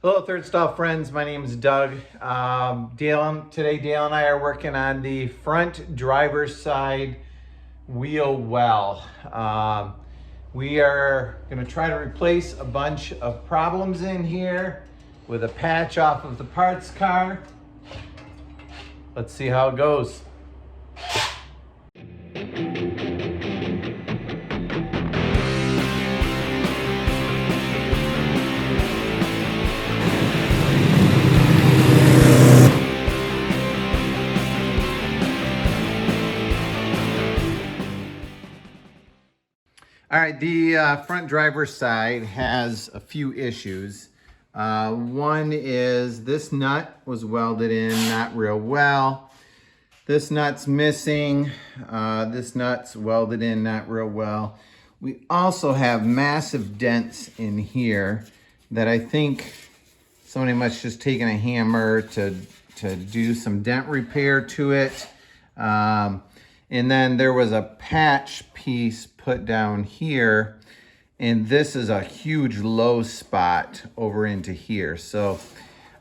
Hello, Third Stall friends. My name is Doug. Today Dale and I are working on the front driver's side wheel well. We are going to try to replace a bunch of problems in here with a patch off of the parts car. Let's see how it goes. All right, the front driver's side has a few issues. One is this nut was welded in not real well. This nut's missing. This nut's welded in not real well. We also have massive dents in here that I think somebody must just taken a hammer to do some dent repair to it. And then there was a patch piece put down here, and this is a huge low spot over into here. So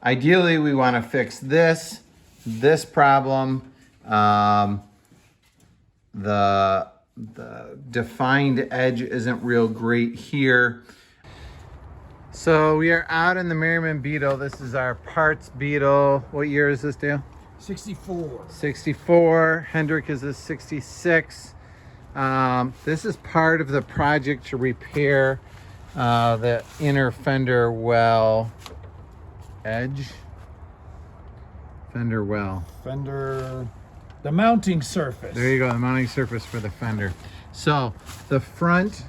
ideally we want to fix this problem. The defined edge isn't real great here. So we are out in the Merryman Beetle. This is our parts Beetle. What year is this, Dale? 64. 64. Hendrick is a 66. This is part of the project to repair the inner fender well edge. Fender well. Fender, the mounting surface. There you go, the mounting surface for the fender. So the front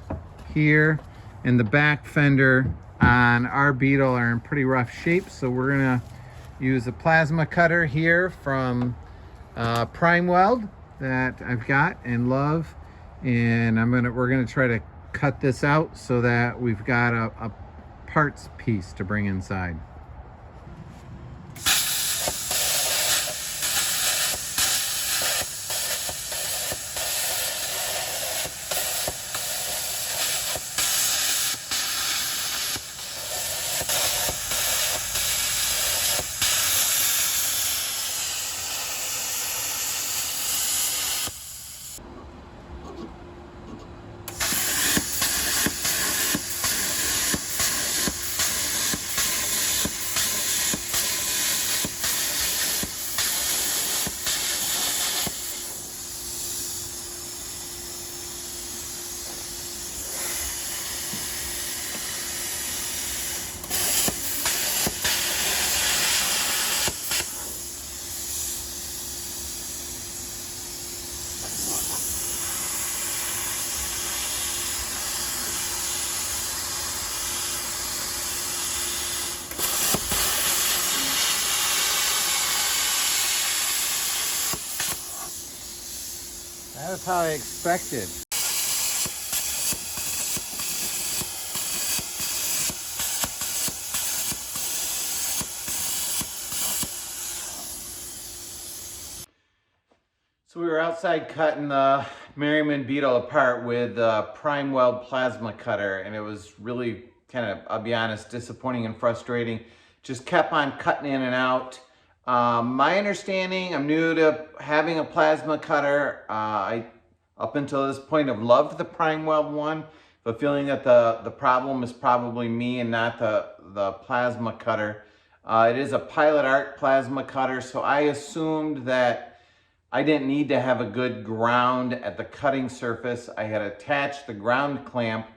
here and the back fender on our Beetle are in pretty rough shape, so we're gonna use a plasma cutter here from Prime Weld that I've got and love, and we're gonna try to cut this out so that we've got a parts piece to bring inside. That's how I expected. So we were outside cutting the Merryman Beetle apart with a Prime Weld plasma cutter, and it was really kind of, I'll be honest, disappointing and frustrating. Just kept on cutting in and out. My understanding, I'm new to having a plasma cutter. I, up until this point, have loved the Prime Weld one, but feeling that the problem is probably me and not the plasma cutter. It is a Pilot Art plasma cutter, so I assumed that I didn't need to have a good ground at the cutting surface. I had attached the ground clamp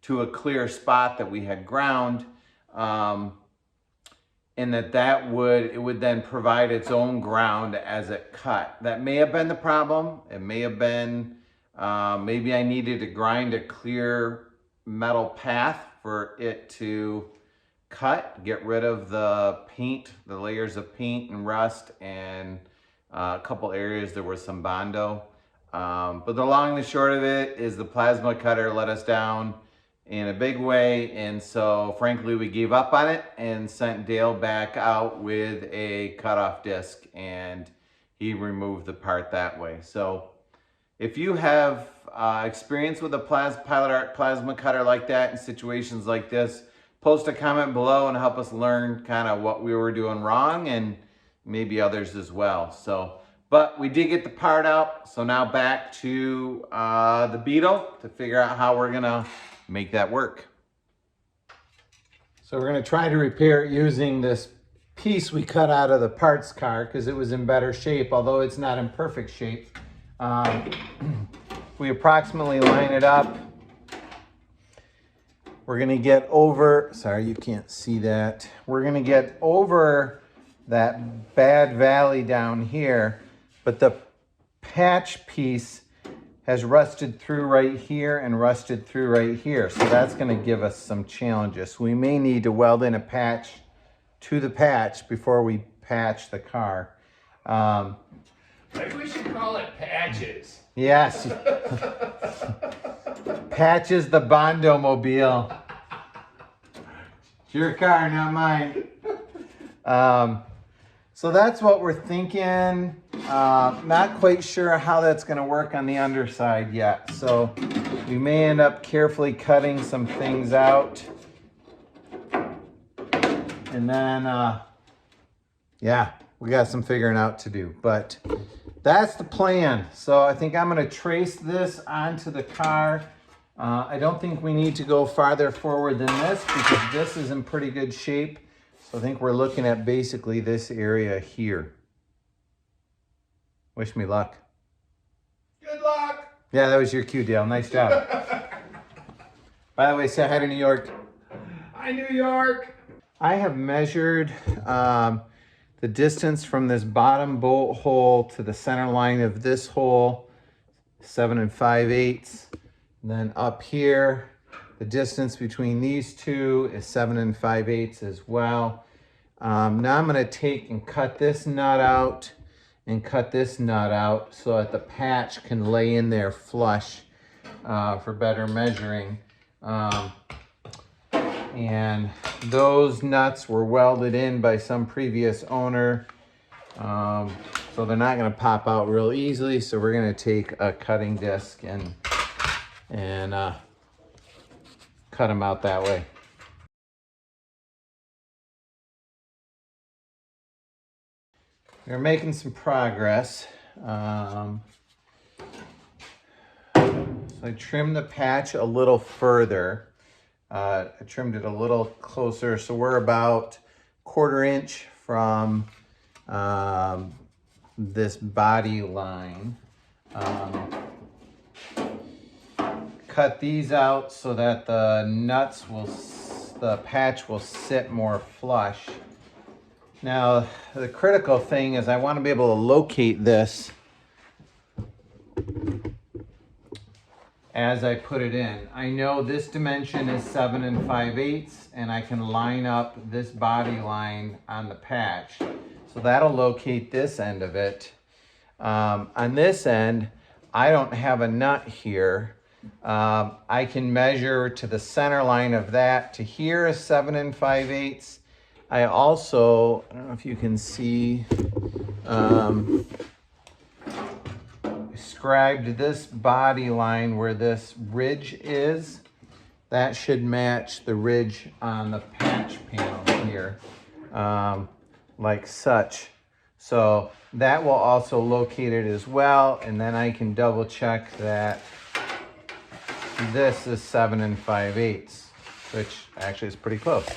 to a clear spot that we had ground. And that would then provide its own ground as it cut. That may have been the problem. It may have been, maybe I needed to grind a clear metal path for it to cut, get rid of the paint, the layers of paint and rust, and a couple areas there was some Bondo. But the long and the short of it is the plasma cutter let us down in a big way, and so frankly we gave up on it and sent Dale back out with a cutoff disc, and he removed the part that way. So if you have experience with a Pilot Art plasma cutter like that in situations like this, post a comment below and help us learn kind of what we were doing wrong, and maybe others as well. So, but we did get the part out. So now back to the Beetle to figure out how we're gonna make that work. So we're gonna try to repair it using this piece we cut out of the parts car because it was in better shape, although it's not in perfect shape. We approximately line it up. We're gonna get over, sorry you can't see that. We're gonna get over that bad valley down here, but the patch piece has rusted through right here and rusted through right here. So that's gonna give us some challenges. We may need to weld in a patch to the patch before we patch the car. Maybe we should call it patches. Yes. Patches the Bondo-mobile. It's your car, not mine. So that's what we're thinking. Not quite sure how that's gonna work on the underside yet. So we may end up carefully cutting some things out. And then, yeah, we got some figuring out to do, but that's the plan. So I think I'm gonna trace this onto the car. I don't think we need to go farther forward than this because this is in pretty good shape. So I think we're looking at basically this area here. Wish me luck. Good luck. Yeah, that was your cue, Dale. Nice job. By the way, say hi to New York. Hi, New York. I have measured the distance from this bottom bolt hole to the center line of this hole, 7 5/8. Then up here, the distance between these two is 7 5/8 as well. Now I'm gonna take and cut this nut out and cut this nut out so that the patch can lay in there flush for better measuring. And those nuts were welded in by some previous owner. So they're not gonna pop out real easily. So we're gonna take a cutting disc and cut them out that way. We're making some progress. So I trimmed the patch a little further. I trimmed it a little closer, so we're about 1/4 inch from this body line. Cut these out so that the patch will sit more flush. Now, the critical thing is I want to be able to locate this as I put it in. I know this dimension is 7 5/8, and I can line up this body line on the patch. So that'll locate this end of it. On this end, I don't have a nut here. I can measure to the center line of that to here is 7 5/8. I also, I don't know if you can see, scribed this body line where this ridge is. That should match the ridge on the patch panel here, like such. So that will also locate it as well, and then I can double check that this is 7 5/8, which actually is pretty close.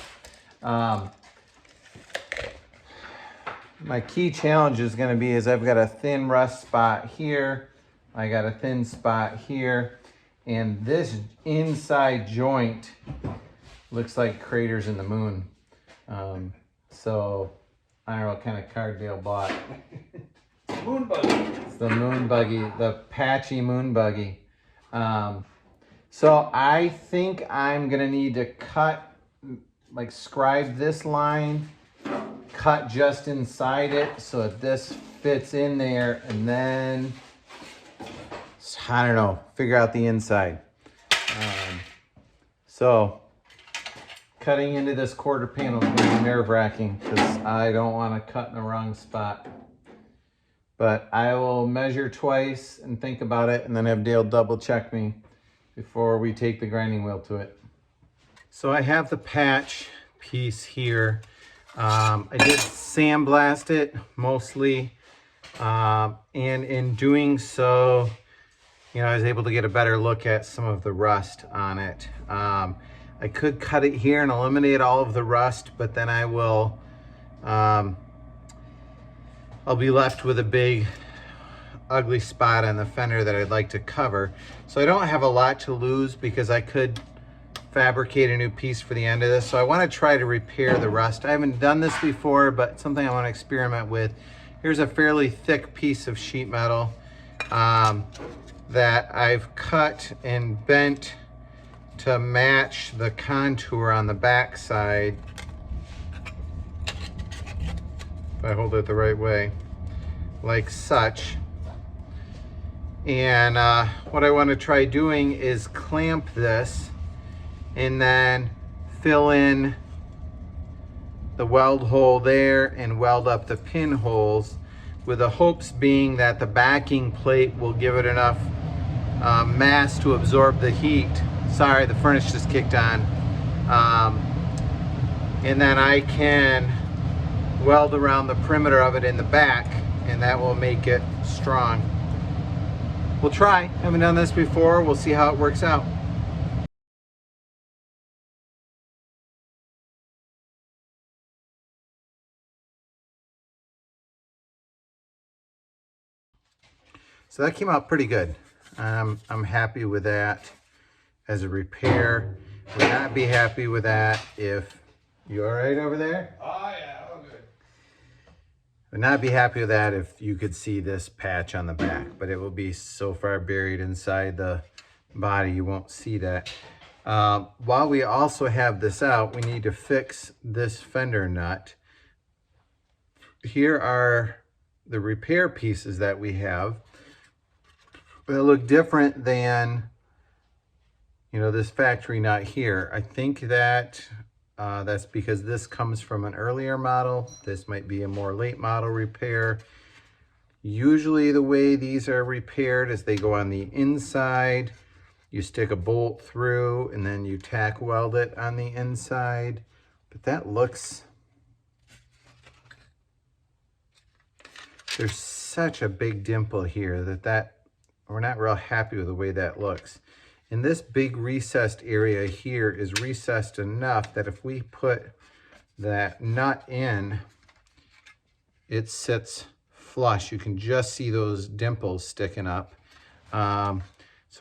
My key challenge is going to be is I've got a thin rust spot here, I got a thin spot here, and this inside joint looks like craters in the moon. So I don't know what kind of card Dale bought. Moon buggy. It's the moon buggy, the patchy moon buggy. So I think I'm gonna need to cut, like scribe this line, cut just inside it so that this fits in there, and then, I don't know, figure out the inside. So cutting into this quarter panel is gonna be nerve-wracking because I don't wanna cut in the wrong spot. But I will measure twice and think about it, and then have Dale double check me before we take the grinding wheel to it. So I have the patch piece here. I did sandblast it mostly, and in doing so, I was able to get a better look at some of the rust on it. I could cut it here and eliminate all of the rust, but then I'll be left with a big ugly spot on the fender that I'd like to cover. So I don't have a lot to lose because I could fabricate a new piece for the end of this. So I want to try to repair the rust. I haven't done this before, but something I want to experiment with. Here's a fairly thick piece of sheet metal that I've cut and bent to match the contour on the back side. If I hold it the right way, like such. And what I want to try doing is clamp this and then fill in the weld hole there and weld up the pinholes, with the hopes being that the backing plate will give it enough mass to absorb the heat. Sorry, the furnace just kicked on. And then I can weld around the perimeter of it in the back, and that will make it strong. We'll try. Haven't done this before. We'll see how it works out. So that came out pretty good. I'm happy with that as a repair. Would not be happy with that if you all right over there? Oh yeah, all good. Would not be happy with that if you could see this patch on the back, but it will be so far buried inside the body you won't see that. While we also have this out, we need to fix this fender nut. Here are the repair pieces that we have. They look different than, this factory nut here. I think that that's because this comes from an earlier model. This might be a more late model repair. Usually the way these are repaired is they go on the inside, you stick a bolt through, and then you tack weld it on the inside. But that looks, there's such a big dimple here that we're not real happy with the way that looks. And this big recessed area here is recessed enough that if we put that nut in, it sits flush. You can just see those dimples sticking up. So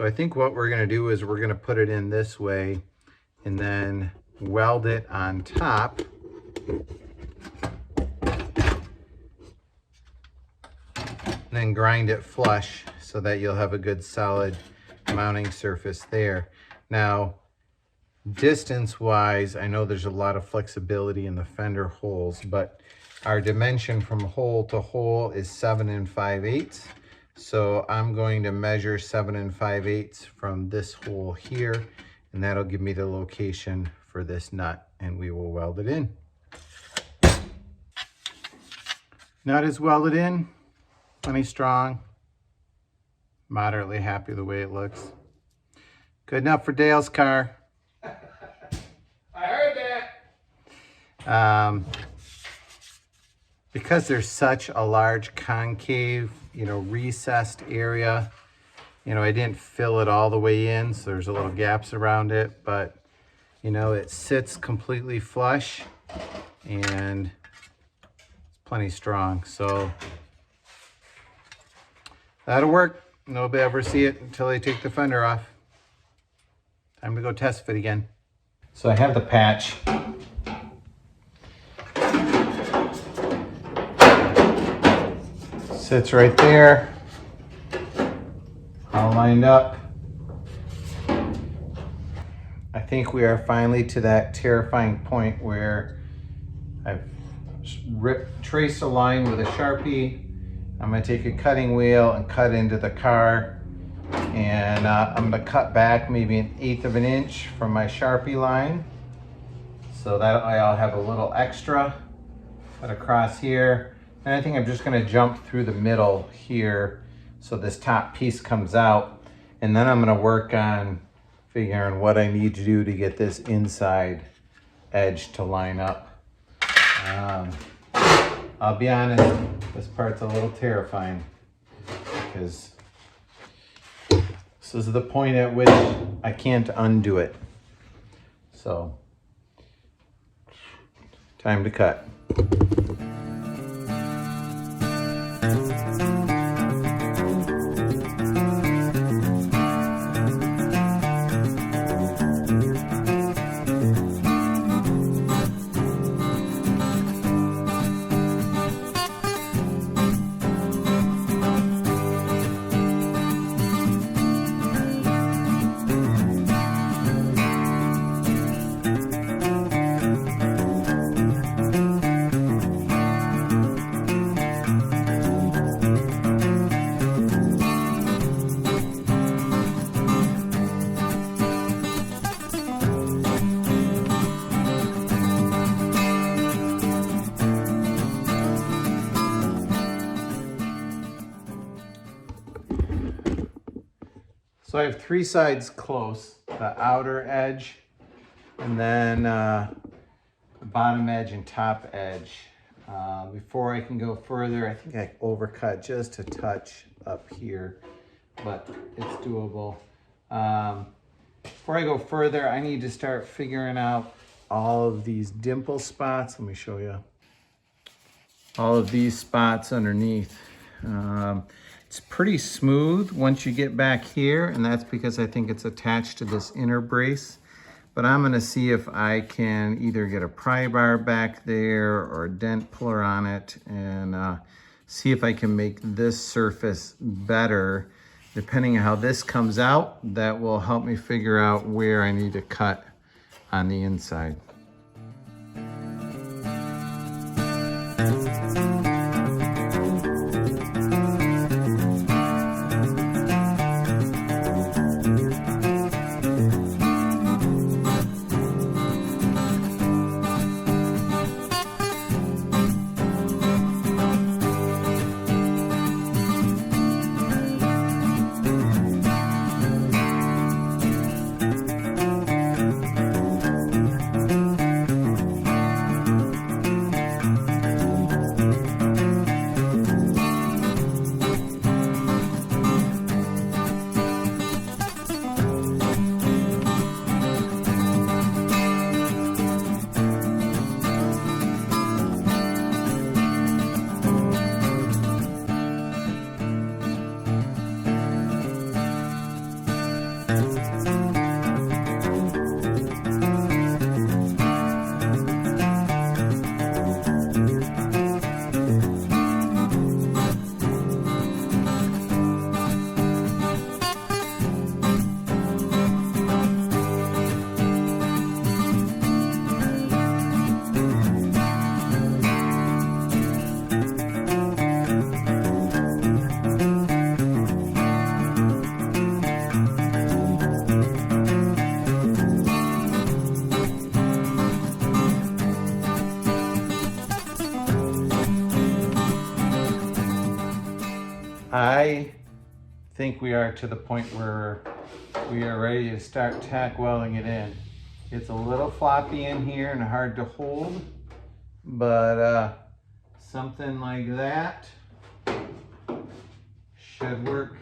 I think what we're gonna do is we're gonna put it in this way and then weld it on top. And then grind it flush so that you'll have a good solid mounting surface there. Now, distance wise, I know there's a lot of flexibility in the fender holes, but our dimension from hole to hole is 7 5/8. So I'm going to measure 7 5/8 from this hole here, and that'll give me the location for this nut, and we will weld it in. Nut is welded in, plenty strong. Moderately happy with the way it looks. Good enough for Dale's car. I heard that. Because there's such a large concave, recessed area, I didn't fill it all the way in, so there's a little gaps around it, but it sits completely flush and it's plenty strong. So that'll work. Nobody ever see it until they take the fender off. Time to go test fit again. So I have the patch. Sits right there, all lined up. I think we are finally to that terrifying point where I've traced a line with a Sharpie. I'm gonna take a cutting wheel and cut into the car, and I'm gonna cut back maybe 1/8 of an inch from my Sharpie line, so that I'll have a little extra. Cut across here, and I think I'm just gonna jump through the middle here so this top piece comes out, and then I'm gonna work on figuring what I need to do to get this inside edge to line up. I'll be honest, this part's a little terrifying because this is the point at which I can't undo it. So, time to cut. So I have three sides close, the outer edge, and then the bottom edge and top edge. Before I can go further, I think I overcut just a touch up here, but it's doable. Before I go further, I need to start figuring out all of these dimple spots. Let me show you. All of these spots underneath. It's pretty smooth once you get back here, and that's because I think it's attached to this inner brace. But I'm gonna see if I can either get a pry bar back there or a dent puller on it and see if I can make this surface better. Depending on how this comes out, that will help me figure out where I need to cut on the inside. I think we are to the point where we are ready to start tack welding it in. It's a little floppy in here and hard to hold, but something like that should work.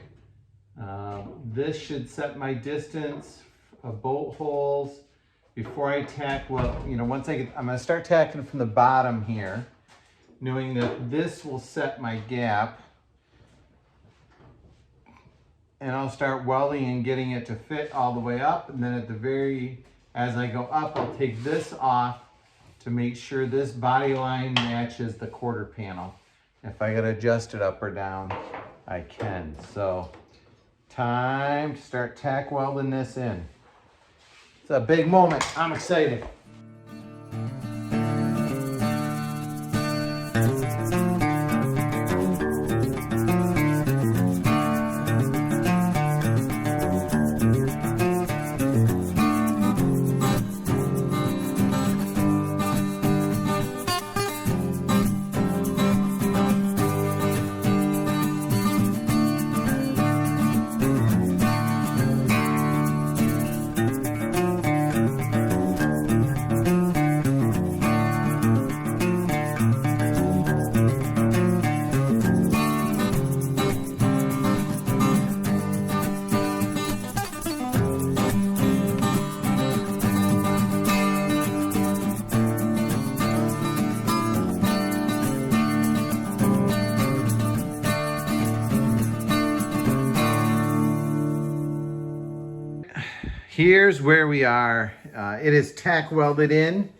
This should set my distance of bolt holes before I tack. Well, you know, once I'm gonna start tacking from the bottom here, knowing that this will set my gap. And I'll start welding and getting it to fit all the way up. And then as I go up, I'll take this off to make sure this body line matches the quarter panel. If I gotta adjust it up or down, I can. So, time to start tack welding this in. It's a big moment, I'm excited. here's where we are. It is tack welded in,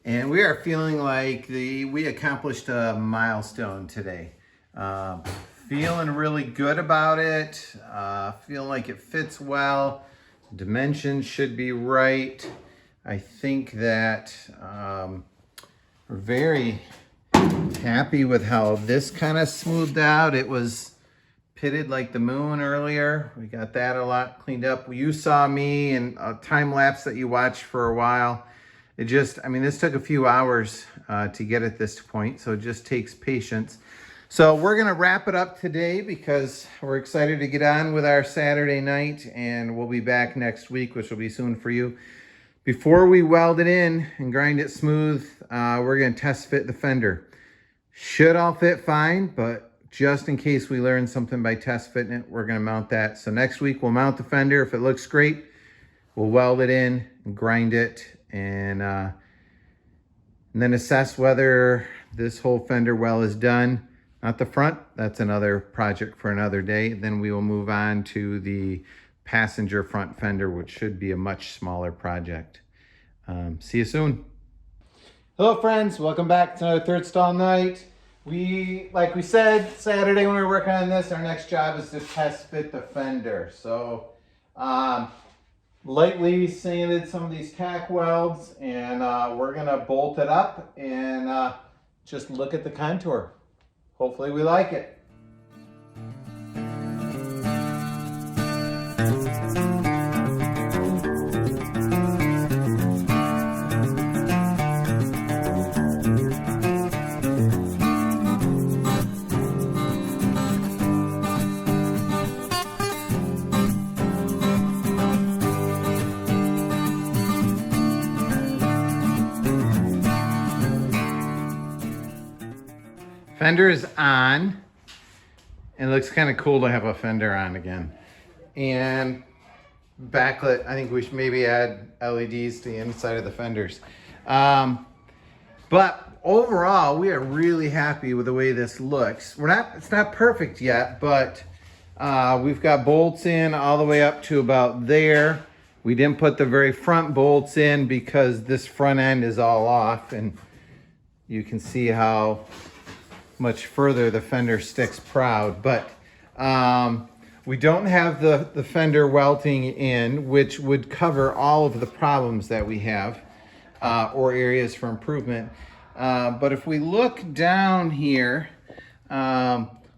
and we are feeling like we accomplished a milestone today. Feeling really good about it. Feeling like it fits well. Dimensions should be right. I think that we're very happy with how this kind of smoothed out. It was pitted like the moon earlier. We got that a lot cleaned up. You saw me in a time lapse that you watched for a while. It just, I mean, this took a few hours to get at this point, so it just takes patience. So we're gonna wrap it up today because we're excited to get on with our Saturday night, and we'll be back next week, which will be soon for you. Before we weld it in and grind it smooth, we're gonna test fit the fender. Should all fit fine, but just in case we learn something by test fitting it, we're gonna mount that. So next week we'll mount the fender. If it looks great, we'll weld it in and grind it, and then assess whether this whole fender well is done. Not the front, that's another project for another day. Then we will move on to the passenger front fender, which should be a much smaller project. See you soon. Hello friends, welcome back to another third stall night. Like we said, Saturday when we were working on this, our next job is to test fit the fender. So, lightly sanded some of these tack welds, and we're gonna bolt it up and just look at the contour. Hopefully we like it. Fender is on. It looks kind of cool to have a fender on again. And backlit, I think we should maybe add LEDs to the inside of the fenders. But overall, we are really happy with the way this looks. It's not perfect yet, but we've got bolts in all the way up to about there. We didn't put the very front bolts in because this front end is all off, and you can see how much further the fender sticks proud. But we don't have the fender welting in, which would cover all of the problems that we have or areas for improvement. But if we look down here,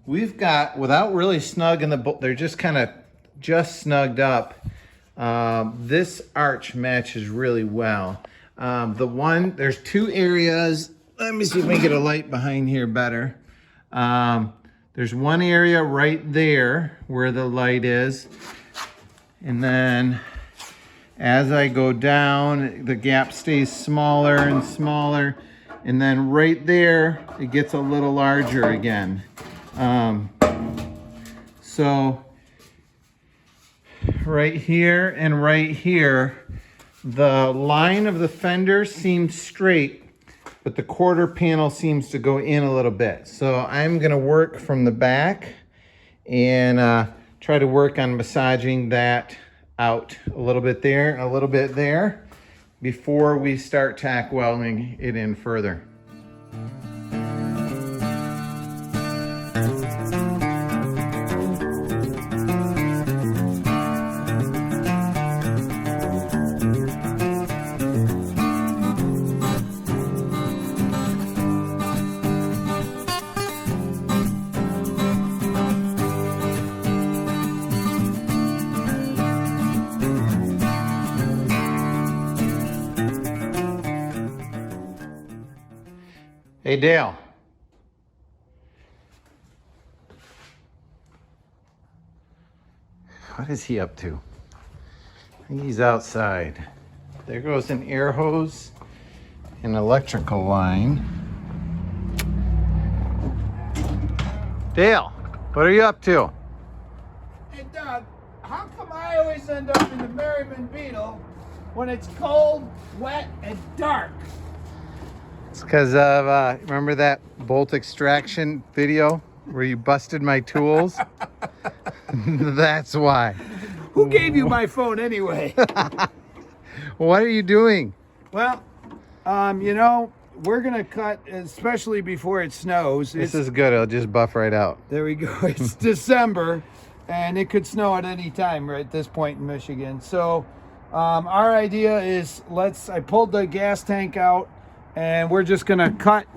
we've got, without really snugging the bolt, they're just kind of snugged up. This arch matches really well. There's two areas. Let me see if we can get a light behind here better. There's one area right there where the light is. And then as I go down, the gap stays smaller and smaller. And then right there, it gets a little larger again. So right here and right here, the line of the fender seems straight, but the quarter panel seems to go in a little bit. So I'm gonna work from the back and try to work on massaging that out a little bit there and a little bit there before we start tack welding it in further. Hey, Dale. What is he up to? I think he's outside. There goes an air hose, an electrical line. Dale, what are you up to? Hey, Doug, how come I always end up in the Merryman Beetle when it's cold, wet, and dark? It's because of, remember that bolt extraction video where you busted my tools? That's why. Who gave you my phone anyway? What are you doing? Well, you know, we're gonna cut, especially before it snows. This is good. It'll just buff right out. There we go. It's December, and it could snow at any time right at this point in Michigan. So our idea is, I pulled the gas tank out, and we're just gonna cut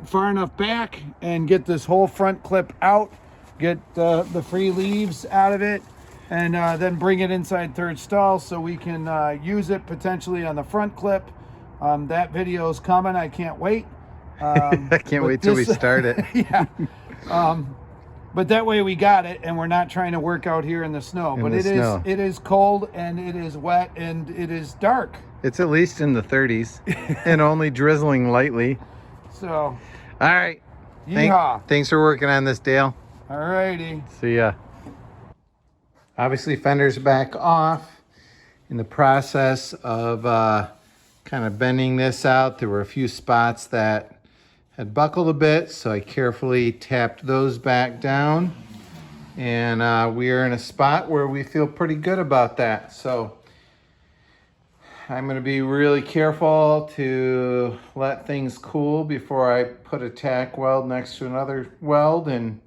far enough back and get this whole front clip out, get the free leaves out of it, and then bring it inside third stall so we can use it potentially on the front clip. That video is coming. I can't wait. I can't wait till we start it. Yeah. But that way we got it, and we're not trying to work out here in the snow. But it is cold, and it is wet, and it is dark. It's at least in the 30s and only drizzling lightly. So, all right. yeehaw. Thanks for working on this, Dale. All righty. See ya. Obviously, fender's back off. In the process of kind of bending this out, there were a few spots that had buckled a bit, so I carefully tapped those back down, and we are in a spot where we feel pretty good about that. So I'm going to be really careful to let things cool before I put a tack weld next to another weld, and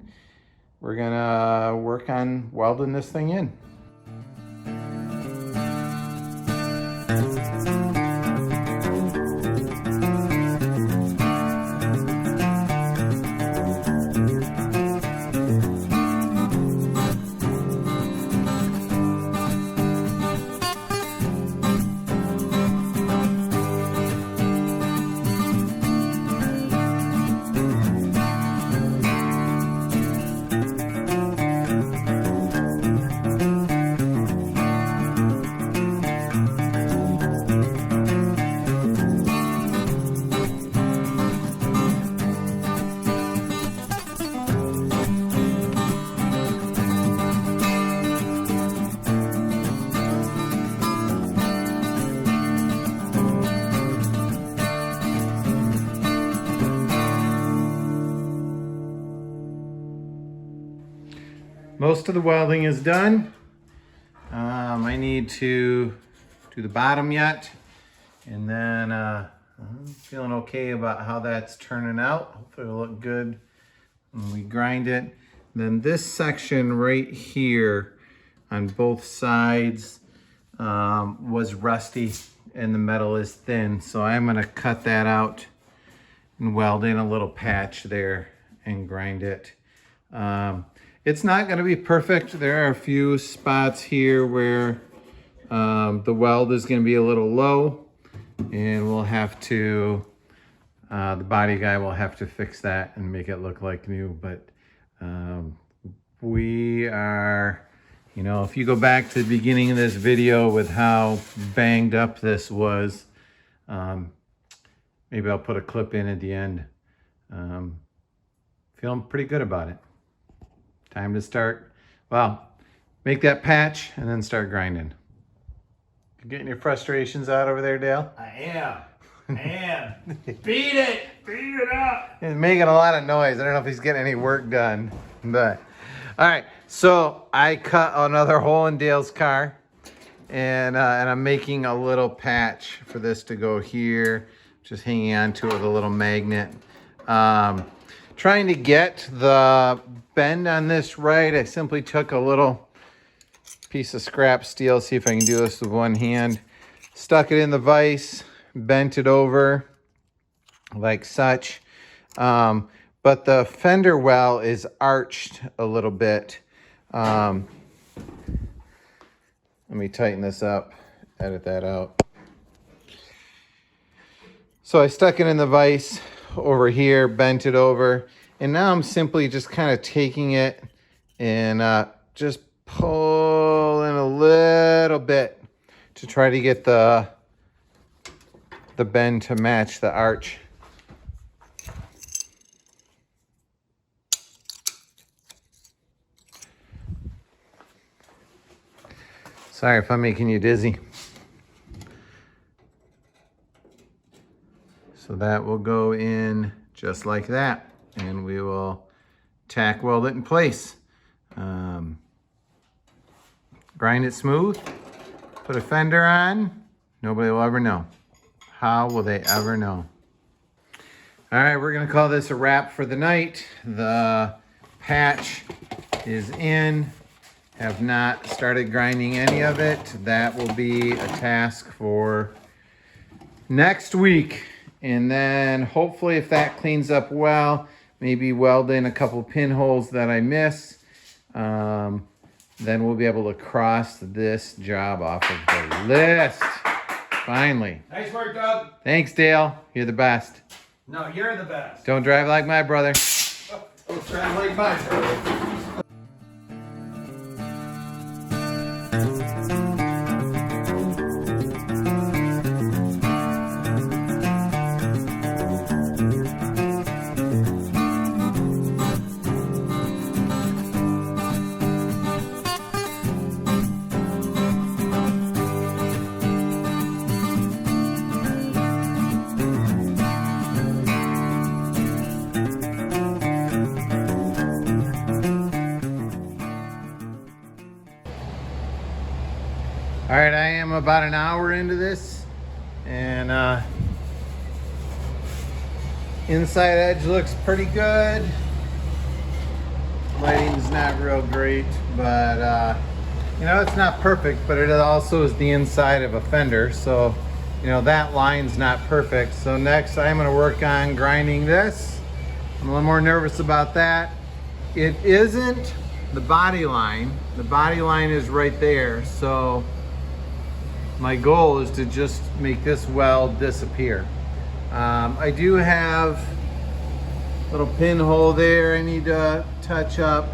we're going to work on welding this thing in. Most of the welding is done. I need to do the bottom yet, and then I'm feeling okay about how that's turning out. Hopefully it'll look good when we grind it. Then this section right here on both sides was rusty, and the metal is thin, so I'm going to cut that out and weld in a little patch there and grind it. It's not going to be perfect. There are a few spots here where the weld is going to be a little low, and we'll have to, the body guy will have to fix that and make it look like new. But we are, you know, if you go back to the beginning of this video with how banged up this was, maybe I'll put a clip in at the end. Feeling pretty good about it. Time to start, well, make that patch and then start grinding. You getting your frustrations out over there, Dale? I am. Beat it up. He's making a lot of noise. I don't know if he's getting any work done, but all right. So I cut another hole in Dale's car, and I'm making a little patch for this to go here. Just hanging on to it with a little magnet. Trying to get the bend on this right, I simply took a little piece of scrap steel, see if I can do this with one hand, stuck it in the vise, bent it over like such. But the fender well is arched a little bit. Let me tighten this up, edit that out. So I stuck it in the vise over here, bent it over, and now I'm simply just kind of taking it and just pulling a little bit to try to get the bend to match the arch. Sorry if I'm making you dizzy. So that will go in just like that, and we will tack weld it in place. Grind grind it smooth, put a fender on, nobody will ever know. How will they ever know? All right, we're gonna call this a wrap for the night. The patch is in. Have not started grinding any of it. That will be a task for next week. And then hopefully if that cleans up well, maybe weld in a couple pinholes that I miss. Then we'll be able to cross this job off of the list. Finally. Nice work, Doug. Thanks, Dale. You're the best. No, you're the best. Don't drive like my brother. Don't try like my brother. All right, I am about an hour into this, and inside edge looks pretty good. Lighting's not real great, but you know, it's not perfect, but it also is the inside of a fender, so you know, that line's not perfect. So next I'm going to work on grinding this. I'm a little more nervous about that. It isn't the body line. The body line is right there, so my goal is to just make this weld disappear. I do have a little pinhole there I need to touch up.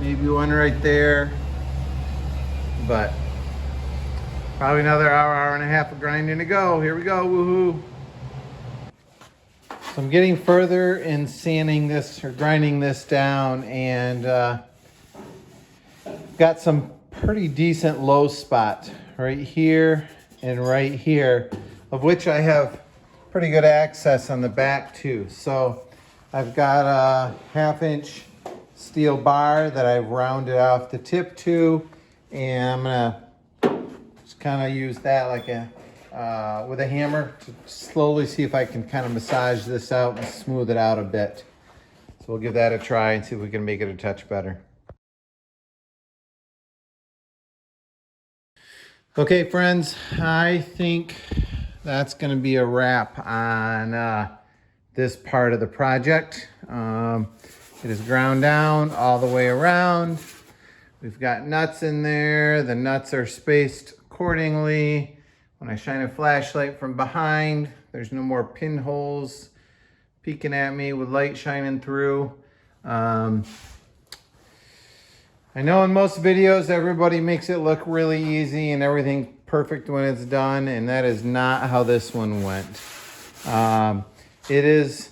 Maybe one right there. But probably another hour and a half of grinding to go. Here we go, woohoo. So I'm getting further in sanding this or grinding this down, and got some pretty decent low spot right here and right here, of which I have pretty good access on the back too. So I've got a 1/2-inch steel bar that I've rounded off the tip to, and I'm gonna just kind of use that like a with a hammer to slowly see if I can kind of massage this out and smooth it out a bit. So we'll give that a try and see if we can make it a touch better. Okay, friends, I think that's going to be a wrap on this part of the project. It is ground down all the way around. We've got nuts in there. The nuts are spaced accordingly. When I shine a flashlight from behind, there's no more pinholes peeking at me with light shining through. I know in most videos everybody makes it look really easy and everything perfect when it's done, and that is not how this one went. It is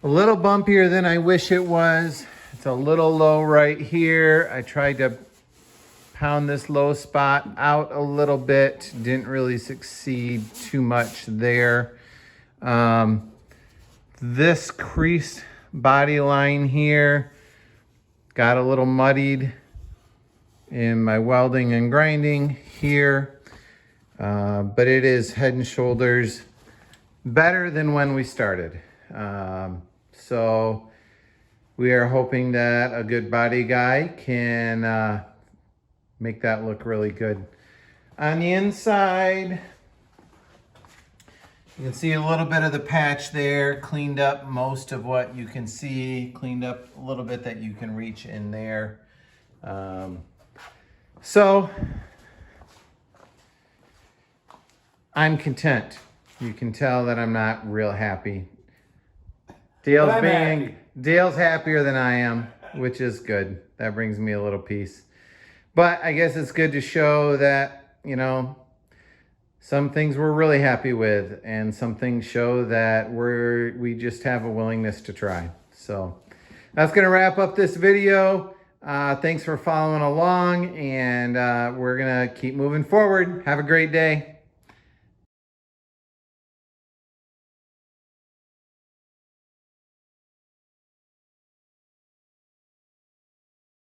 a little bumpier than I wish it was. It's a little low right here. I tried to pound this low spot out a little bit. Didn't really succeed too much there. This crease body line here got a little muddied in my welding and grinding here, but it is head and shoulders better than when we started. So we are hoping that a good body guy can make that look really good. On the inside, you can see a little bit of the patch there, cleaned up most of what you can see, cleaned up a little bit that you can reach in there. So I'm content. You can tell that I'm not real happy. Dale's happier than I am, which is good. That brings me a little peace. But I guess it's good to show that, you know, some things we're really happy with, and some things show that we just have a willingness to try. So that's going to wrap up this video. Thanks for following along, and we're going to keep moving forward. Have a great day.